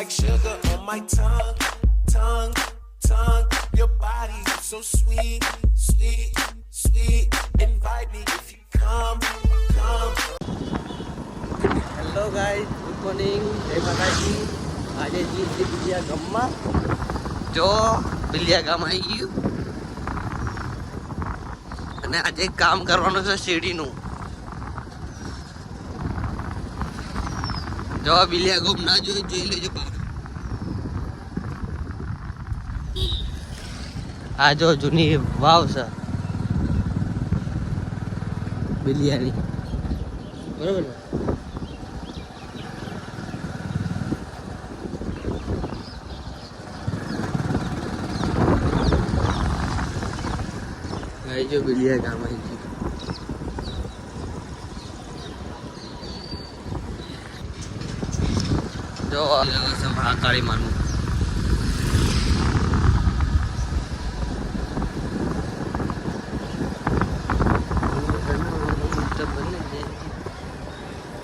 like sugar on my tongue, tongue, tongue. Your body so sweet, sweet, sweet. Invite me if you come, come. Hello guys, good morning, જય માતાજી. આજે જીત બિલિયા ગામમાં જો બિલિયા ગામ આવી ગયું અને આજે કામ કરવાનું છે શેરડીનું. જો બિલિયા ગામ ના જોઈ લેજો. આ જો જૂની વાવ છે બિલિયાની, બરોબર ને? आई जो बिलिया गाम आई थी जो महाकाली मानू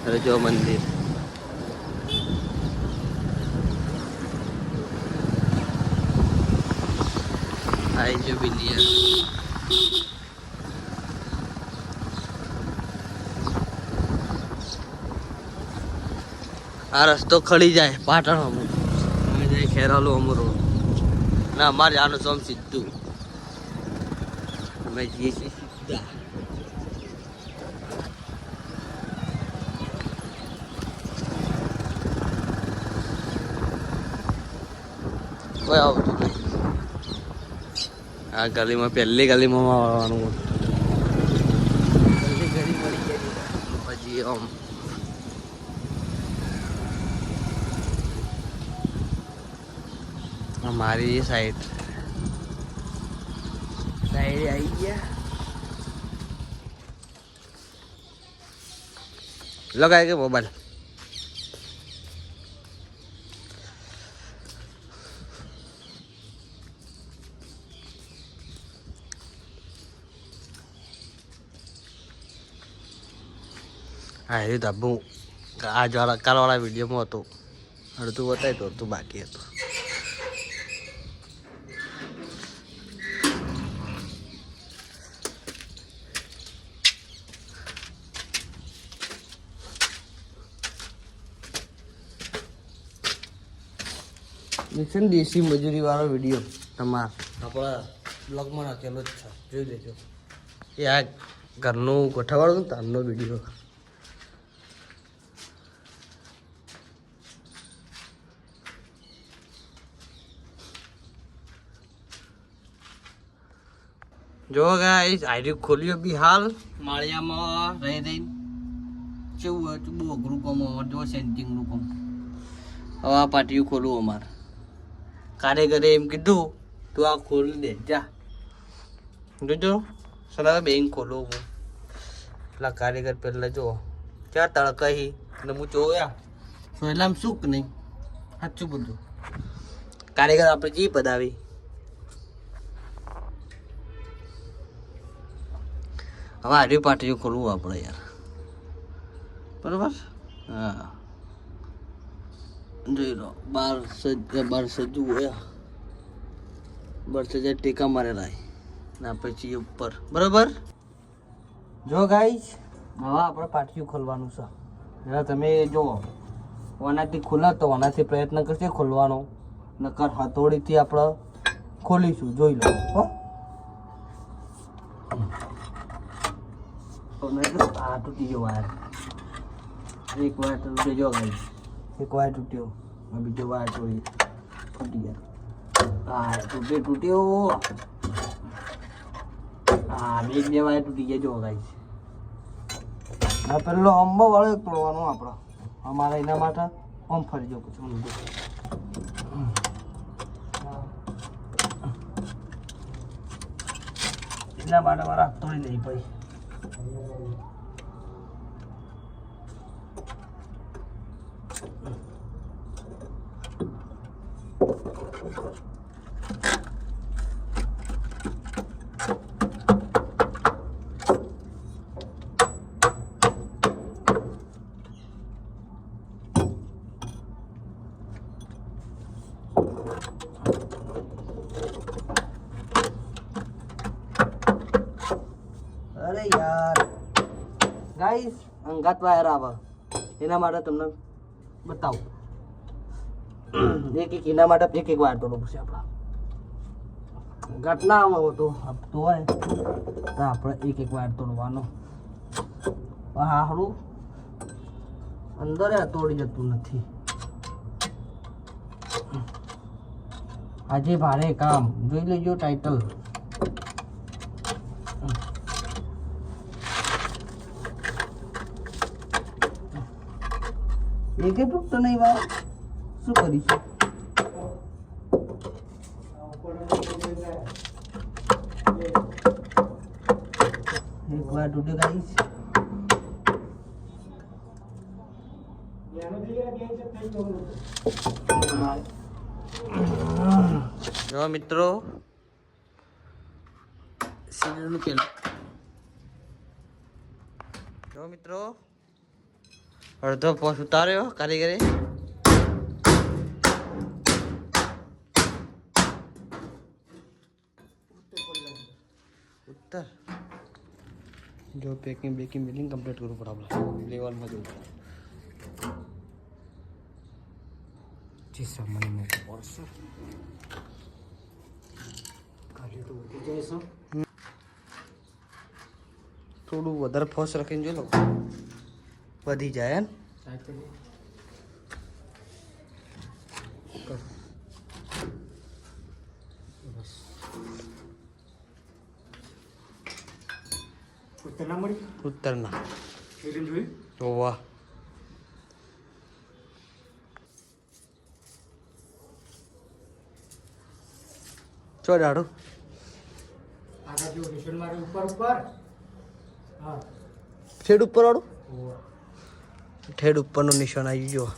अरे जो मंदिर आई जो बिलिया आ रस्तो खड़ी जाए पाटण हम जाए खेरालू अमरो ना हमारे जानो सोम सिद्धू मैं जी सीधा कोई आओ तो नहीं आ गली में पहली गली में आवવાનું जल्दी गली मળી ગઈ પછી ઓમ हमारी ये साइड आई गया. लगाए के मोबाइल हाँ ये दबू आज वाला कल वाला वीडियो में तो अर्धू बताए तो अर्धू बाकी है. तो મિશન દેશી મજૂરી વાળો વિડીયો તમારા આપણા બ્લોગમાં નાખેલો જ છે, જોઈ લેજો. એ આ ઘરનું ગોઠવવાનું તારનો વિડીયો. જો ગાઈસ આઈડી ખોલ્યો બી હાલ માળિયામાં રહી રહીને કેવું હતું બહુ અઘરું કામ અમારે. જો સેન્ટિંગનું કામ હવે આ પાટિયું ખોલવું અમારે. કારીગરે એમ કીધું તું આ ખોલી દે જા જોજો સલાહ બેંક ખોલો હું. પેલા કારીગર પહેલાં જો ક્યાં તડકાઈ અને હું જોયા સોયલામ શું નહીં સાચું બધું. કારીગર આપણે જી પદાવી હવે આર્યું પાટિયું ખોલવું આપણે યાર, બરાબર? હા જોઈ લો બાર સજ્જુ હોય, બાર સજા ટેકા મારેલા ના પછી ઉપર, બરાબર? જો ગાઈસ હવે આપણે પાટિયું ખોલવાનું છે. જરા તમે જુઓ ઓનાથી ખોલા તો ઓનાથી પ્રયત્ન કરશે ખોલવાનો, નકર હથોડીથી આપણે ખોલીશું. જોઈ લો હો. આ તૂટી ગયો વાયર, એક વાયર તૂટી ગયો ગાઈસ, એક વાયર તૂટ્યો, બીજો વાયર તૂટી ગયા. હા તૂટ્યો. હા બે વાયર તૂટી ગયા. જો ગાઈસ આ પેલો અંબો વાળો તોડવાનો આપણો, અમારે એના માટે આમ ફરી જવું છું. એટલા માટે મારા તોડી દઈ પછી વાયર ગાઈસ અંગાત વાયર આવે એના માટે તમને બતાવું એક એના માટે એક વાયર તોડવું પડશે આપણા અંગાત ના આવે તો હપ્તો હોય તો આપણે એક વાયર તોડવાનો હારું અંદર તોડી જતું નથી આજે ભારે કામ જોઈ લેજો ટાઇટલ એકે તૂટતો નહીં ભાઈ શું કરીશું એક વાર તૂટે ગાઈસ જો મિત્રો સીડીનું પેલું જો મિત્રો અડધો પોસ ઉતાર્યો કારીગરે ઉત્તર જો પેકિંગ બિલિંગ કમ્પ્લીટ કરવું પડે આપણે લેવલમાં જવું પડે સામાન્ય મૂકવું પડશે થોડું વધારે ફોર્સ રાખીને જો લો વધી જાય ઉત્તરના વાહ ચો ડાડો ઠેડ ઉપર વાળું ઠેડ ઉપરનું નિશાન આવી ગયો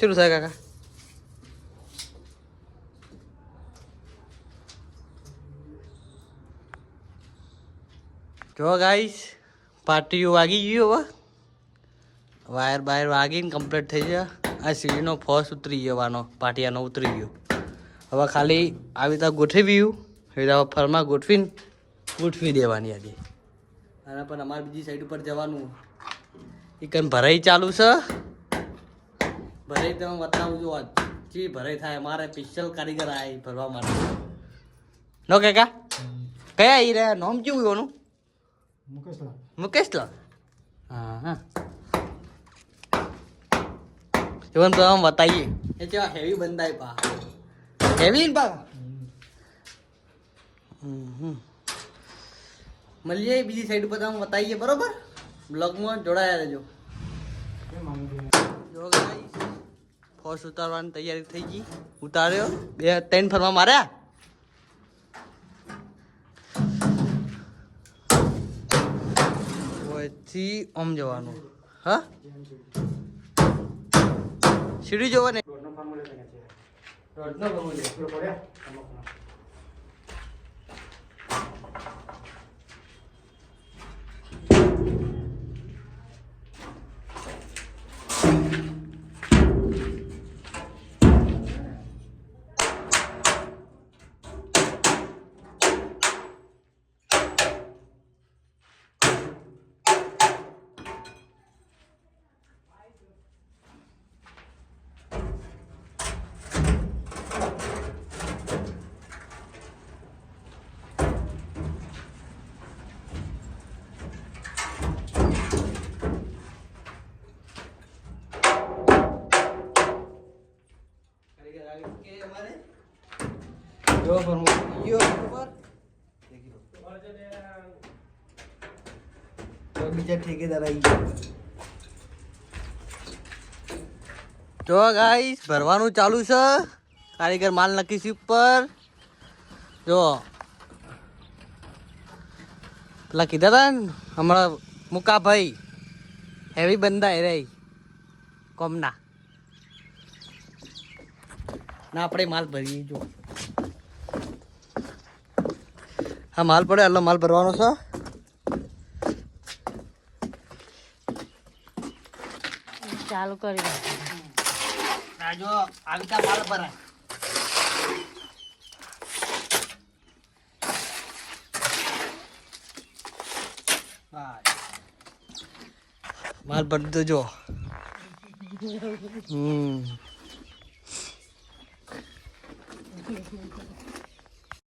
ચલો થાય કાકા જો ગાઈસ પાટીઓ વાગી ગયો હવે વાયર બાયર વાગીને કમ્પ્લીટ થઈ ગયા આ સીડીનો ફોસ ઉતરી જવાનો પાટિયાનો ઉતરી ગયો હવે ખાલી આવી રીતે ગોઠવ્યું એ ફરમાં ગોઠવી દેવાની આજે આના પર અમારે બીજી સાઈડ ઉપર જવાનું એ કઈ ભરાઈ ચાલુ છે ભરાઈ તમે બતાવું જો ચી ભરાઈ થાય અમારે સ્પેશિયલ કારીગર આવે ભરવા માટે નો કાકા કયા આવી રહ્યા નોમ કેવું એનું મુકેશલા હા હા એવન તો આમ બતાવીએ એ કેવા હેવી બંધાય પા હેવી ને પા મળીએ બીજી સાઈડ ઉપર આમ બતાવીએ બરોબર બ્લોગમાં જોડાયા રહેજો જો ગાઈસ ફોસ ઉતારવાની તૈયારી થઈ ગઈ ઉતાર્યો 2-3 ફરવા માર્યા થી આમ જવાનું હા સીડી જોવા ને જો પર yo ઉપર તો બીજા ઠેકેદાર આવી ગયા જો ગાઈસ ભરવાનું ચાલુ છે કારીગર માલ નાખી છે ઉપર જો પેલા કીધા હતા ને હમણાં મુકાભાઈ હેવી બંધા રહી કોમના ના આપણે માલ ભરીએ જો હા માલ પડે એટલે માલ ભરવાનો છે ચાલુ કરી દે આ જો આવતા માલ ભરાય માલ ભરી દેજો